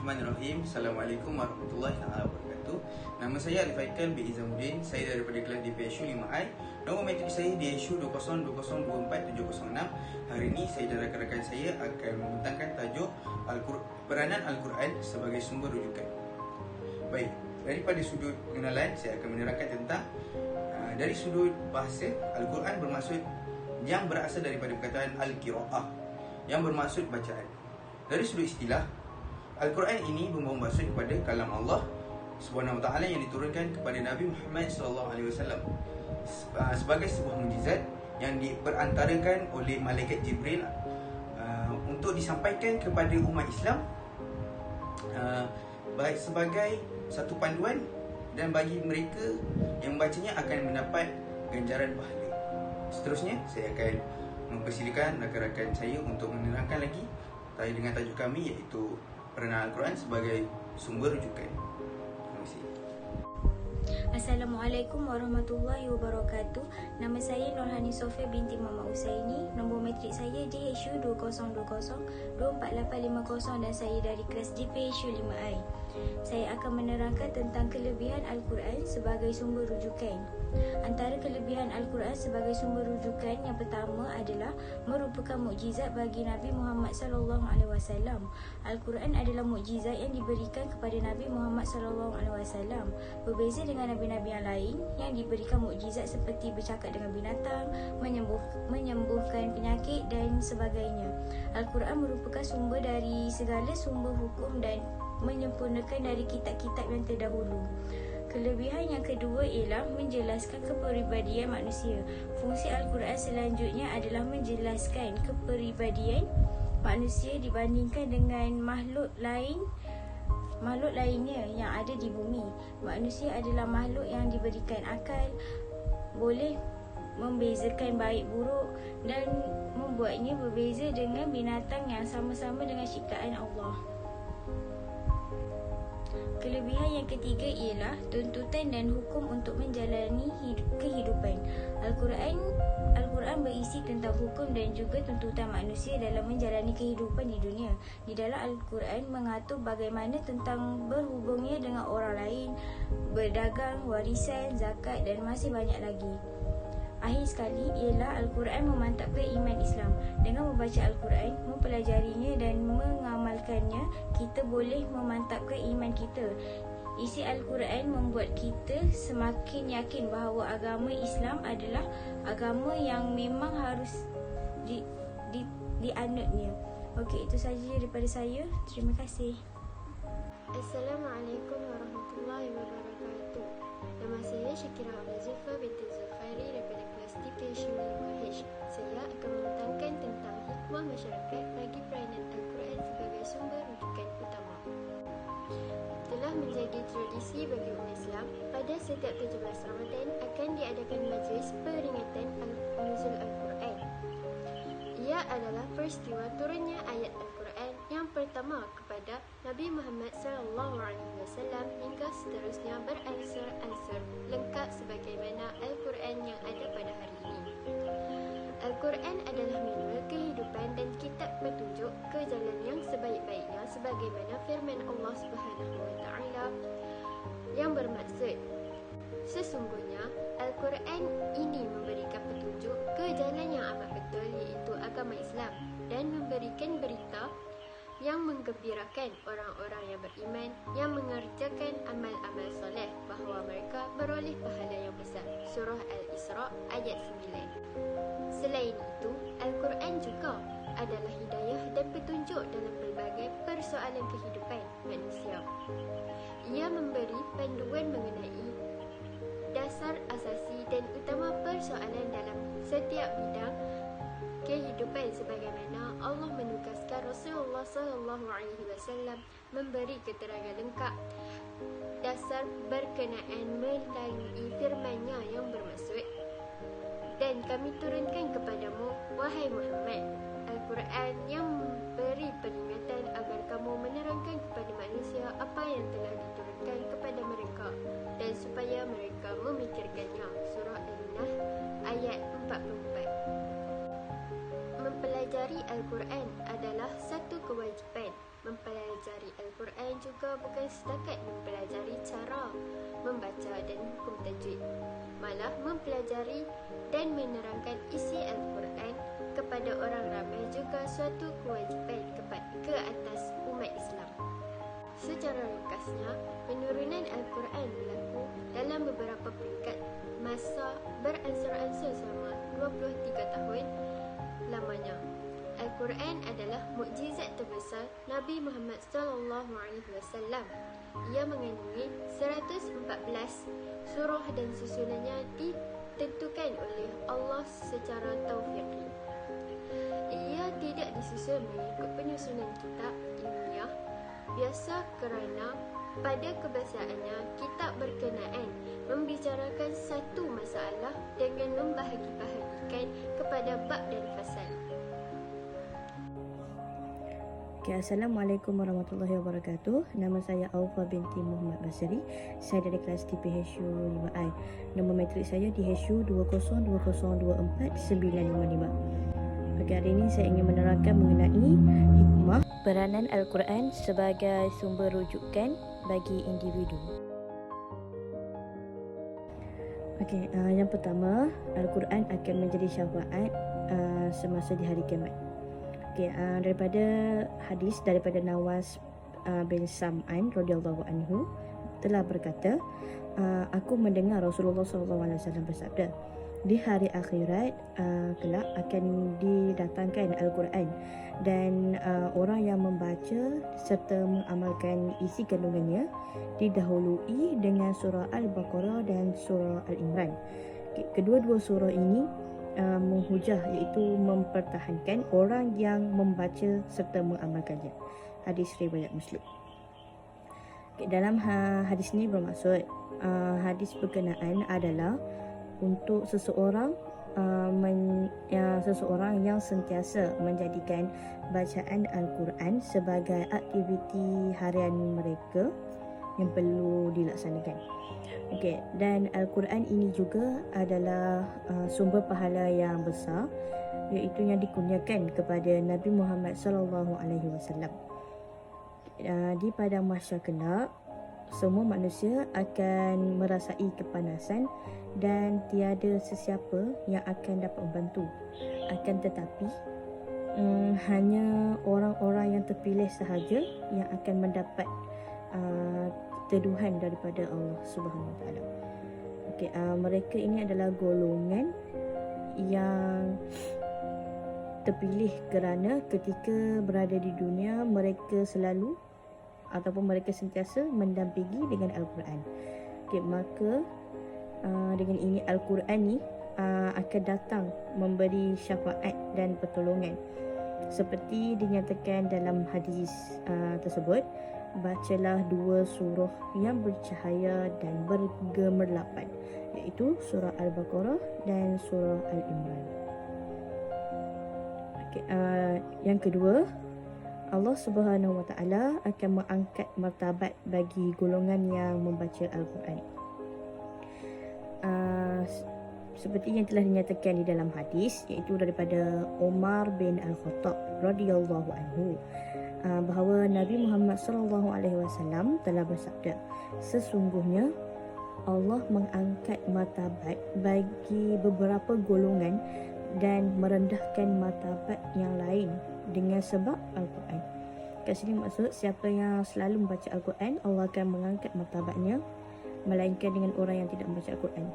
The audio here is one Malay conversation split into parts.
Bismillahirrahmanirrahim. Assalamualaikum warahmatullahi wabarakatuh. Nama saya Alif Haikal bin Izamuddin. Saya daripada kelas DPSU 5I. Nombor matrik saya DSU 2020247006. Hari ini saya dan rakan-rakan saya akan membentangkan tajuk peranan Al-Quran sebagai sumber rujukan. Baik, daripada sudut pengenalan saya akan menerangkan tentang dari sudut bahasa, Al-Quran bermaksud yang berasal daripada perkataan Al-Qira'ah yang bermaksud bacaan. Dari sudut istilah, Al-Quran ini membawa maksud kepada kalam Allah Subhanahu Wa Taala yang diturunkan kepada Nabi Muhammad SAW sebagai sebuah mukjizat yang diperantarakan oleh malaikat Jibril untuk disampaikan kepada umat Islam baik sebagai satu panduan dan bagi mereka yang membacanya akan mendapat ganjaran pahala. Seterusnya saya akan mempersilakan rakan-rakan saya untuk menerangkan lagi dengan tajuk kami, iaitu peranan Al-Quran sebagai sumber rujukan. Terima kasih. Assalamualaikum warahmatullahi wabarakatuh. Nama saya Nurhani Sofia binti Muhammad Usaini. Nombor matrik saya DHU 2020-24850 dan saya dari kelas DPSU 5I. Saya akan menerangkan tentang kelebihan Al-Quran sebagai sumber rujukan. Antara kelebihan Al-Quran sebagai sumber rujukan yang pertama adalah merupakan mukjizat bagi Nabi Muhammad SAW. Al-Quran adalah mukjizat yang diberikan kepada Nabi Muhammad SAW. Berbeza dengan nabi-nabi yang lain yang diberikan mukjizat seperti bercakap dengan binatang, menyembuhkan penyakit dan sebagainya. Al-Quran merupakan sumber dari segala sumber hukum dan menyempurnakan dari kitab-kitab yang terdahulu. Kelebihan yang kedua ialah menjelaskan kepribadian manusia. Fungsi Al-Quran selanjutnya adalah menjelaskan kepribadian manusia dibandingkan dengan makhluk lainnya yang ada di bumi. Manusia adalah makhluk yang diberikan akal, boleh membezakan baik buruk dan membuatnya berbeza dengan binatang yang sama-sama dengan ciptaan Allah. Kelebihan yang ketiga ialah tuntutan dan hukum untuk menjalani kehidupan. Al-Quran berisi tentang hukum dan juga tuntutan manusia dalam menjalani kehidupan di dunia. Di dalam Al-Quran mengatur bagaimana tentang berhubungnya dengan orang lain, berdagang, warisan, zakat dan masih banyak lagi. Akhir sekali ialah Al-Quran memantapkan iman Islam. Dengan membaca Al-Quran, mempelajarinya dan mengamalkannya, kita boleh memantapkan iman kita. Isi Al-Quran membuat kita semakin yakin bahawa agama Islam adalah agama yang memang harus dianutnya. Okey, itu sahaja daripada saya. Terima kasih. Assalamualaikum warahmatullahi wabarakatuh. Nama saya Syakira Zulfa binti Zulfairi daripada kelas DPSU 5H. Saya akan membentangkan tentang hikmah masyarakat bagi peranan Al-Quran sebagai sumber rujukan utama. Telah menjadi tradisi bagi umat Islam, pada setiap 17 Ramadan akan diadakan majlis peringatan nuzul Al-Quran. Ia adalah peristiwa turunnya ayat Al-Quran yang pertama kepada Nabi Muhammad SAW hingga seterusnya beransur-ansur lengkap sebagaimana Al-Quran yang ada pada hari ini. Al-Quran adalah manual kehidupan dan kitab petunjuk ke jalan yang sebaik-baiknya sebagaimana firman Allah Subhanahu Wa Taala yang bermaksud, sesungguhnya Al-Quran ini memberikan petunjuk ke jalan yang amat betul, iaitu agama Islam, dan memberikan berita yang menggembirakan orang-orang yang beriman yang mengerjakan amal-amal soleh bahawa mereka beroleh pahala yang besar. Surah Al-Isra ayat 9. Selain itu, Al-Quran juga adalah hidayah dan petunjuk dalam pelbagai persoalan kehidupan manusia. Ia memberi panduan mengenai dasar asasi dan utama persoalan dalam setiap bidang kehidupan sebagaimana Allah menugaskan Rasulullah SAW memberi keterangan lengkap dasar berkenaan melalui firman-Nya yang bermaksud, dan kami turunkan kepadamu, wahai Muhammad, Al-Quran yang memberi peringatan agar kamu menerangkan kepada manusia apa yang telah diturunkan kepada mereka dan supaya mereka memikirkannya. Surah Al-Nahl ayat 44. Mempelajari Al-Quran adalah satu kewajipan Mempelajari Al-Quran juga bukan setakat mempelajari cara membaca dan hukum tajwid, malah mempelajari dan menerangkan isi Al-Quran kepada orang ramai juga suatu kewajipan ke atas umat Islam. Secara ringkasnya, penurunan Al-Quran berlaku dalam beberapa peringkat masa beransur-ansur selama 23 tahun lamanya. Al-Quran adalah mukjizat terbesar Nabi Muhammad SAW. Ia mengandungi 114 surah dan susunannya ditentukan oleh Allah secara taufiqi. Ia tidak disusun mengikut penyusunan kitab ilmiah biasa kerana pada kebiasaannya kitab berkenaan membicarakan satu masalah dengan membahagi-bahagikan kepada bab dan fasal. Assalamualaikum warahmatullahi wabarakatuh. Nama saya Aufa binti Muhammad Basri. Saya dari kelas DPHU 5I. Nombor matrik saya DHU 202024955. Hari ini saya ingin menerangkan mengenai hikmah peranan Al-Quran sebagai sumber rujukan bagi individu. Yang pertama, Al-Quran akan menjadi syafaat semasa di hari kiamat. Daripada hadis daripada Nawas bin Sam'an radhiyallahu anhu telah berkata, aku mendengar Rasulullah SAW bersabda, di hari akhirat kelak akan didatangkan Al-Quran dan orang yang membaca serta mengamalkan isi kandungannya didahului dengan surah Al-Baqarah dan surah Al-Imran. Kedua-dua surah ini menghujah, iaitu mempertahankan orang yang membaca serta mengamalkannya. Hadis riwayat Muslim. Dalam hadis ini bermaksud hadis berkenaan adalah untuk seseorang yang sentiasa menjadikan bacaan Al-Quran sebagai aktiviti harian mereka yang perlu dilaksanakan. Dan Al-Quran ini juga adalah sumber pahala yang besar, iaitu yang dikurniakan kepada Nabi Muhammad SAW. Di padang mahsyar kelak, semua manusia akan merasai kepanasan dan tiada sesiapa yang akan dapat membantu. Akan tetapi hanya orang-orang yang terpilih sahaja yang akan mendapat teduhan daripada Allah Subhanahu Wa Taala. Mereka ini adalah golongan yang terpilih kerana ketika berada di dunia mereka selalu ataupun mereka sentiasa mendampingi dengan Al-Quran. Maka dengan ini Al-Quran ni akan datang memberi syafaat dan pertolongan seperti dinyatakan dalam hadis tersebut. Bacalah dua surah yang bercahaya dan bergemerlapan, iaitu surah Al-Baqarah dan surah Al-Imran. Yang kedua, Allah Subhanahu Wa Taala akan mengangkat martabat bagi golongan yang membaca Al-Quran. Seperti yang telah dinyatakan di dalam hadis, iaitu daripada Umar bin Al-Khattab radhiyallahu anhu, bahawa Nabi Muhammad SAW telah bersabda, sesungguhnya Allah mengangkat martabat bagi beberapa golongan dan merendahkan martabat yang lain dengan sebab Al-Quran. Kat sini maksud siapa yang selalu membaca Al-Quran, Allah akan mengangkat martabatnya, melainkan dengan orang yang tidak membaca Al-Quran,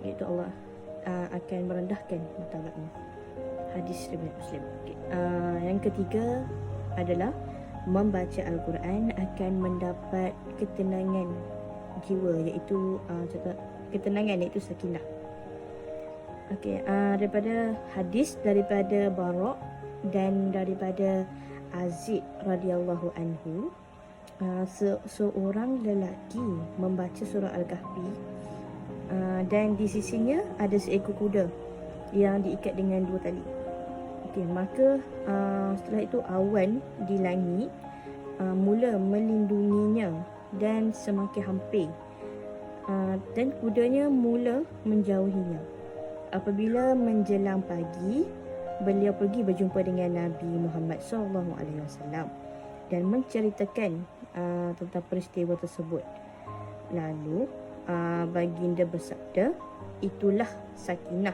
iaitu Allah akan merendahkan martabatnya. Hadis riwayat Muslim. Yang ketiga adalah membaca Al-Quran akan mendapat ketenangan jiwa, iaitu ketenangan, iaitu sakinah. Daripada hadis daripada Bara' dan daripada Azid radhiyallahu anhu, seorang lelaki membaca surah Al-Kahfi dan di sisinya ada seekor kuda yang diikat dengan dua tali. Maka setelah itu awan di langit mula melindunginya dan semakin hampir, dan kudanya mula menjauhinya. Apabila menjelang pagi, beliau pergi berjumpa dengan Nabi Muhammad SAW dan menceritakan tentang peristiwa tersebut. Lalu baginda bersabda, itulah sakinah,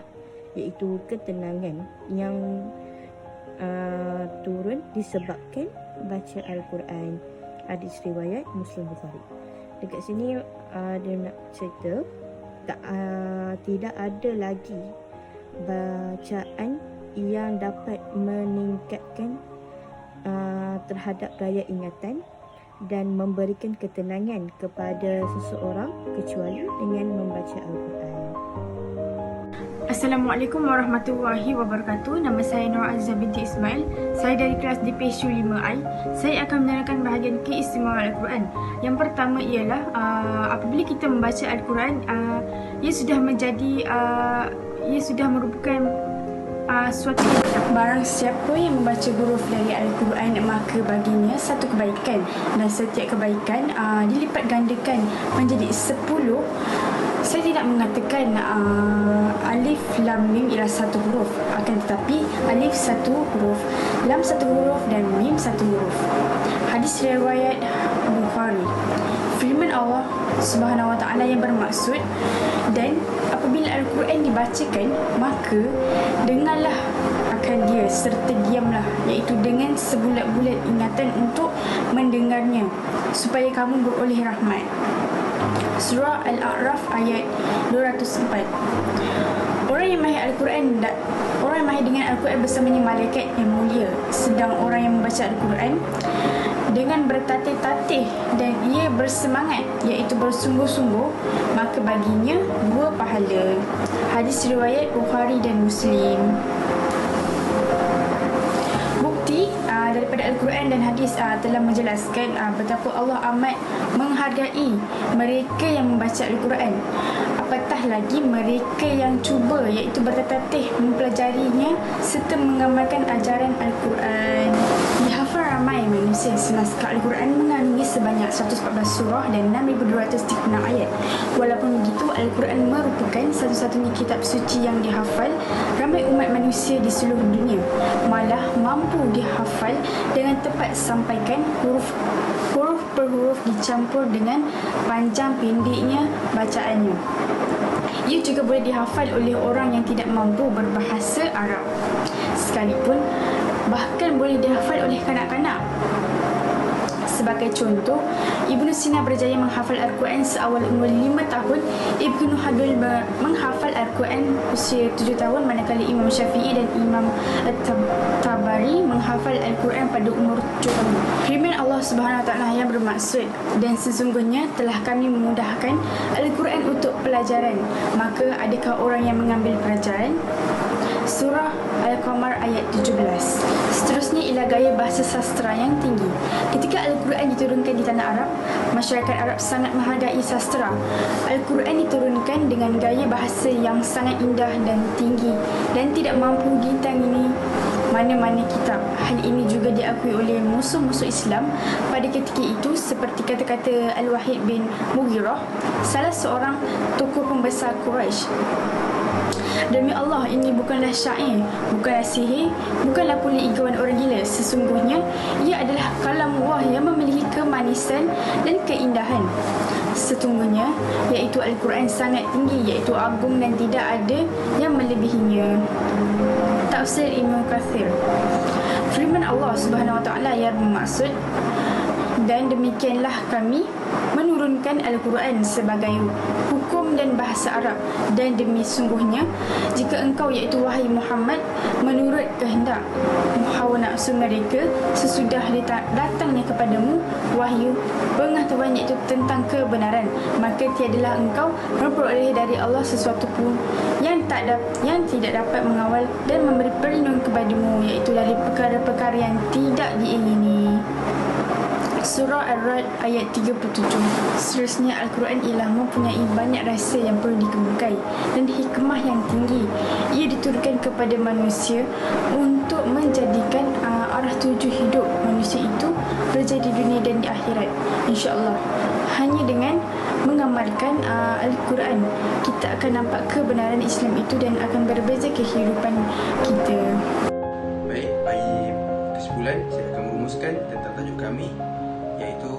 iaitu ketenangan yang turun disebabkan baca Al-Quran. Hadis riwayat Muslim Bukhari. Dekat sini dia nak cerita tidak ada lagi bacaan yang dapat meningkatkan terhadap daya ingatan dan memberikan ketenangan kepada seseorang kecuali dengan membaca Al-Quran. Assalamualaikum warahmatullahi wabarakatuh. Nama saya Nur Azizah binti Ismail. Saya dari kelas DPSU 5I. Saya akan menerangkan bahagian keistimewaan Al-Quran. Yang pertama ialah apabila kita membaca Al-Quran, ia sudah merupakan suatu barang siapa yang membaca huruf dari Al-Quran, maka baginya satu kebaikan, dan setiap kebaikan dilipat gandakan menjadi 10. Saya tidak mengatakan alif lam mim ialah satu huruf, akan tetapi alif satu huruf, lam satu huruf dan mim satu huruf. Hadis riwayat Bukhari. Firman Allah Subhanahu Wa Taala yang bermaksud, dan apabila Al-Quran dibacakan, maka dengarlah akan dia serta diamlah, iaitu dengan sebulat-bulat ingatan untuk mendengarnya, supaya kamu beroleh rahmat. Surah Al-A'raf ayat 204. Orang yang mahir Al-Quran, orang yang mahir dengan Al-Quran bersamanya malaikat yang mulia. Sedang orang yang membaca Al-Quran dengan bertatih-tatih dan ia bersemangat, iaitu bersungguh-sungguh, maka baginya 2 pahala. Hadis riwayat Bukhari dan Muslim. Bukti daripada Al-Quran dan hadis telah menjelaskan betapa Allah amat menghargai mereka yang membaca Al-Quran. Apatah lagi mereka yang cuba, iaitu bertatih mempelajarinya serta mengamalkan ajaran Al-Quran. Dihafal ramai manusia. Senaskah Al-Quran mengandungi sebanyak 114 surah dan 6,236 ayat. Walaupun begitu, Al-Quran merupakan satu-satunya kitab suci yang dihafal ramai umat manusia di seluruh dunia. Malah mampu dihafal dengan tepat, sampaikan huruf per huruf dicampur dengan panjang pendeknya bacaannya. Ia juga boleh dihafal oleh orang yang tidak mampu berbahasa Arab sekalipun, bahkan boleh dihafal oleh kanak-kanak. Sebagai contoh, Ibnu Sina berjaya menghafal Al-Quran seawal umur 5 tahun. Ibnu Hadul menghafal Al-Quran usia 7 tahun, manakala Imam Syafi'i dan Imam At-Tabari menghafal Al-Quran pada umur 7 tahun. Firman Allah Subhanahu Wa Taala yang bermaksud, dan sesungguhnya telah kami memudahkan Al-Quran untuk pelajaran, maka adakah orang yang mengambil pelajaran? Surah Al-Qamar ayat 17. Seterusnya ialah gaya bahasa sastra yang tinggi. Ketika Al-Quran diturunkan di tanah Arab, masyarakat Arab sangat menghargai sastra. Al-Quran diturunkan dengan gaya bahasa yang sangat indah dan tinggi dan tidak mampu ditandingi mana-mana kitab. Hal ini juga diakui oleh musuh-musuh Islam pada ketika itu, seperti kata-kata Al-Wahid bin Mughirah, salah seorang tokoh pembesar Quraisy. Demi Allah, ini bukanlah syair, bukanlah sihir, bukanlah pula igauan orang gila. Sesungguhnya ia adalah kalamullah yang memiliki kemanisan dan keindahan. Sesungguhnya, iaitu Al-Quran sangat tinggi, iaitu agung dan tidak ada yang melebihinya. Tafsir Ibnu Katsir. Firman Allah Subhanahu Wa Taala yang bermaksud, dan demikianlah kami menurunkan Al-Quran sebagai hukum dan bahasa Arab, dan demi sungguhnya jika engkau, iaitu wahai Muhammad, menurut kehendak hawa nafsu mereka sesudah datangnya kepadamu wahyu pengetahuan, iaitu tentang kebenaran, maka tiadalah engkau memperoleh dari Allah sesuatu pun yang tidak dapat mengawal dan memberi perlindungan kepadamu, iaitu dari perkara-perkara yang tidak diingini. Surah Ar-Ra'd ayat 37. Seterusnya, Al-Quran ialah mempunyai banyak rahsia yang perlu dikemukai dan hikmah yang tinggi. Ia diturunkan kepada manusia untuk menjadikan arah tuju hidup manusia itu berjaya di dunia dan di akhirat, insya-Allah. Hanya dengan mengamalkan Al-Quran, kita akan nampak kebenaran Islam itu dan akan berbeza kehidupan kita. Baik, bagi kesimpulan, saya akan meneruskan tentang tajuk kami, iaitu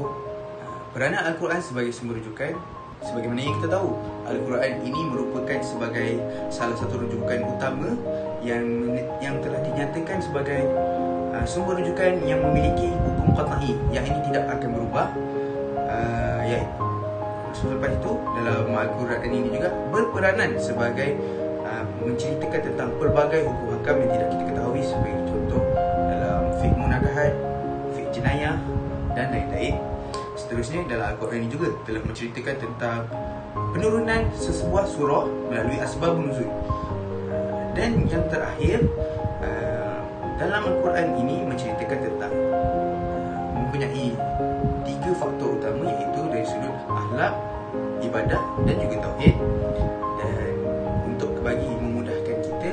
peranan Al-Quran sebagai sumber rujukan. Sebagaimana yang kita tahu, Al-Quran ini merupakan sebagai salah satu rujukan utama yang telah dinyatakan sebagai sumber rujukan yang memiliki hukum qat'i, yang ini tidak akan berubah. Selepas itu, dalam Al-Quran ini juga berperanan sebagai menceritakan tentang pelbagai hukum hakam yang tidak kita ketahui, sebagai contoh dalam fiqh munakahat, fiqh jenayah dan lain-lain. Seterusnya, dalam Al-Quran ini juga telah menceritakan tentang penurunan sesebuah surah melalui asbabun nuzul. Dan yang terakhir, dalam Al-Quran ini menceritakan tentang mempunyai 3 faktor utama, iaitu dari sudut akhlak, ibadah dan juga tauhid. Dan untuk bagi memudahkan kita,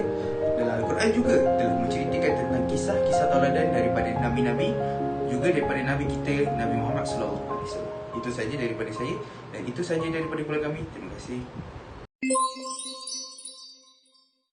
dalam Al-Quran juga telah menceritakan tentang kisah-kisah tauladan daripada nabi-nabi, juga daripada nabi kita, Nabi Muhammad SAW. Itu saja daripada saya, dan itu saja daripada keluarga kami. Terima kasih.